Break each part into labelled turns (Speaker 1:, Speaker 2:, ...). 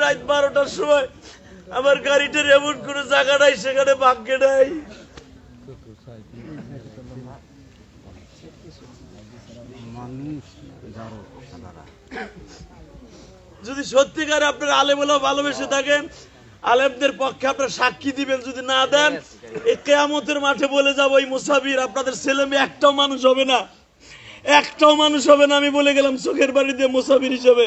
Speaker 1: রাত 12টার সময় আমার গাড়িটার এমন কোনো জায়গা নাই, সেখানে ভাগ্যে নাই। যদি সত্যিকারে আপনারা আলেমুল্লাহ ভালোবেসে থাকেন, আলেমদের পক্ষে আপনারা সাক্ষী দিবেন। যদি না দেন, এই কিয়ামতের মাঠে বলে যাবো, এই মুসাফির আপনাদের ছেলে মেয়ে একটাও মানুষ হবে না, একটাও মানুষ হবে না। আমি বলে গেলাম চোখের বাড়ি দিয়ে মুসাফির হিসেবে।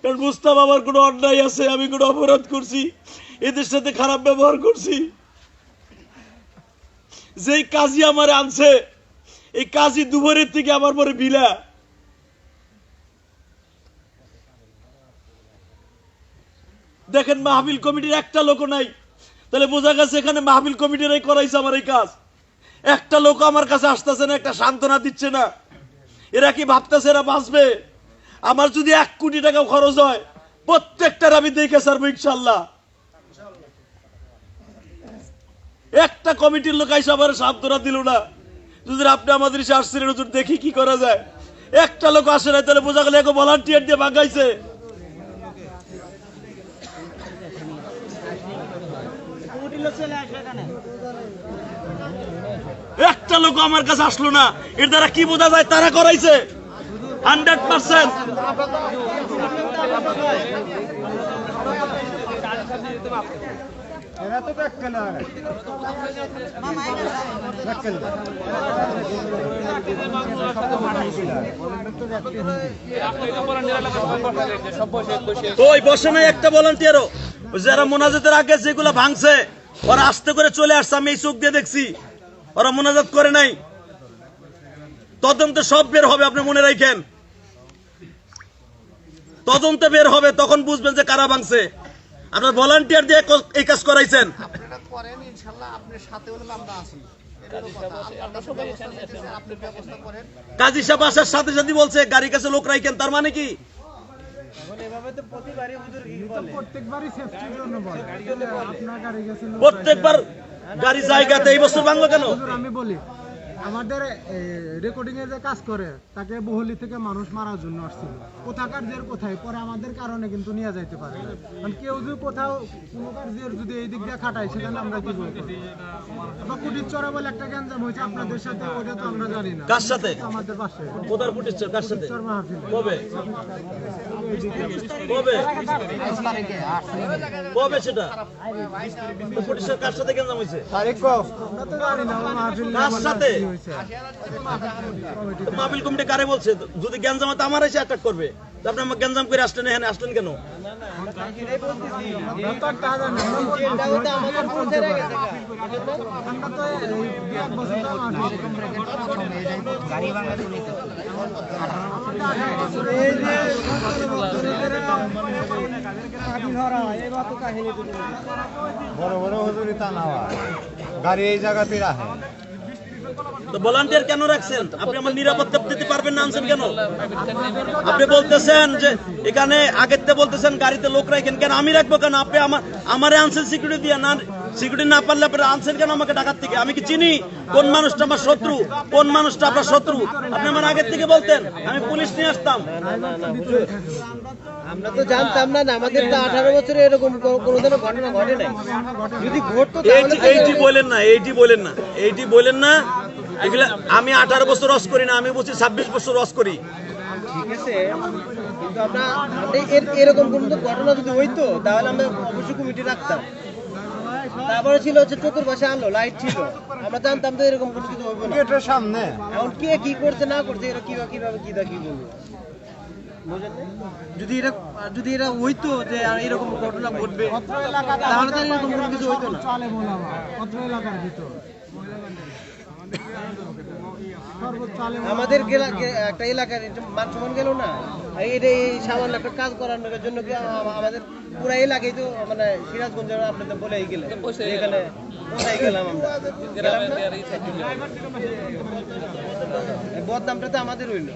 Speaker 1: কারণ বুঝতাম আমার কোনো অন্যায় আছে, আমি কোনো অপরাধ করছি, এদের সাথে খারাপ ব্যবহার করছি। যেই কাজী আমার আনছে, এই কাজী দুপুরের থেকে আমার পরে বিলা। দেখেন মাহফিল কমিটির একটা লোক নাই, তাহলে বোঝা গেছে এখানে মাহফিল কমিটিরাই করাইছে আমার এই কাজ। একটা লোক আমার কাছে আসতেছে না, একটা সান্ত্বনা দিচ্ছে না। এরা কি ভাবতেছে এরা বাঁচবে? আমার যদি 1 কোটি টাকা খরচ হয়, প্রত্যেকটার আমি দেখে ছাড়বো ইনশাল্লাহ। একটা কমিটির লোক আইসা আমার সান্ত্বনা দিল না। যদি আপনি আমাদের এসে আসছিলেন, দেখি কি করা যায়। একটা লোক আসে না, তাহলে বোঝা গেল এখন ভলান্টিয়ার দিয়ে ভাগাইছে। একটা লোক আমার কাছে আসলো না, এর দ্বারা কি বোঝা যায়? তারা করাইছে 100%। ওই বসে নাই একটা ভলান্টিয়ারও, যারা মোনাজাতের আগে যেগুলো ভাঙছে ওরা আস্তে করে চলে আসছে, আমি এই চোখ দিয়ে দেখছি। ওরা মোনাজাত করে নাই। তদন্তে সব বের হবে, আপনি মনে রাখেন। তদন্তে বের হবে, তখন বুঝবেন যে কারা ভাঙছে। আপনার ভলান্টিয়ার দিয়ে এই কাজ করাইছেন। কাজী সাহেব আসার সাথে সাথে বলছে গাড়ির কাছে লোক রাখেন, তার মানে কি? প্রত্যেকবার গাড়ি জায়গাতে এই বছর ভাঙলো কেন?
Speaker 2: আমি বলি, আমাদের রেকর্ডিং এর যে কাজ করে তাকে বহলি থেকে মানুষ মারার জন্য আসছিল, কোথাকার জের কোথায়, পরে আমাদের কারণে কিন্তু নিয়ে যাইতে পারে না। কারণ কেউ যদি কোথাও কোনো কাজের যদি এই দিক দিয়ে খাটায়, সেখানে আমরা কি বলবো? বা কুটির চড়া বলে একটা গ্যাঞ্জাম হয়েছে আপনাদের সাথে, ওটা তো আমরা জানি না।
Speaker 1: কার সাথে?
Speaker 2: আমাদের পাশে।
Speaker 1: কোথার কুটির চর? কার সাথে?
Speaker 2: মাহফিল
Speaker 1: কবে কবে কবে সেটা? কুটির চর কার সাথে গ্যাঞ্জাম হয়েছে?
Speaker 2: আমরা তো জানি না মাহফিল
Speaker 1: কার সাথে?
Speaker 2: হয়েছে।
Speaker 1: মাহফিল কমিটি কারে বলছে? যদি গ্যাঞ্জাম হয় তো আমার এসে অ্যাটাক করবে। আপনি আমার গ্যাঞ্জাম করে আসলেন, এখানে আসলেন কেন?
Speaker 3: বড় বড় হুজুরি তা না হয়, গাড়ি এই জায়গাতে রাখে।
Speaker 1: তো ভলান্টিয়ার কেন রাখছেন? আপনি আমার নিরাপত্তা দিতে পারবেন না, আনছেন কেন? আপনি বলতেছেন যে এখানে আগের থেকে বলতেছেন গাড়িতে লোক রাখেন, কেন আমি রাখবো কেন? আপনি আমারে আনছেন সিকিউরিটি দিয়ে, না সিকিউরিটি না পারলে আপনি আনছেন কেন আমাকে ঢাকার থেকে? আমি কি চিনি কোন মানুষটা আমার শত্রু, কোন মানুষটা আপনার শত্রু? আপনি আমার আগের থেকে বলতেন, আমি পুলিশ নিয়ে আসতাম।
Speaker 4: আমরা তো জানতাম না, আমাদের তো 18 বছরে এরকম কোনোদিনও ঘটনা ঘটে নাই। যদি ঘটতো
Speaker 1: এইটি বলেন না, এইটি বলেন না, এইটি বলেন না। এগুলা আমি 18 বছর রস করি না, আমি বলছি 26 বছর রস করি।
Speaker 4: ঠিক আছে, কিন্তু আমরা এরকম কোন ঘটনা যদি হইতো তাহলে আমরা অবশ্যই কমিটি রাখতাম। তারপরে ছিল হচ্ছে চতুর্পাশে আলো লাইট ছিল, আমরা জানতাম তো এরকম কোনো কিছু হবে না।
Speaker 3: গেটের সামনে
Speaker 4: এখন কে কি করছে না করছে এরা কিভাবে কি বলবো? যদি এরা হইতো যে এরকম ঘটনা ঘটবে, তাহলে তো এরকম কোনো কিছু হইতো না।
Speaker 2: এলাকার ভিতর
Speaker 4: আমাদের একটা এলাকার মান সম্মান গেল না, এই সামান্য একটা কাজ করানোর জন্য কি আমাদের পুরো এলাকায় তো মানে সিরাজগঞ্জ আপনি তো বলেই গেলেন, এখানে কোথায় গেলাম আমরা? বদনামটা তো আমাদের হইল।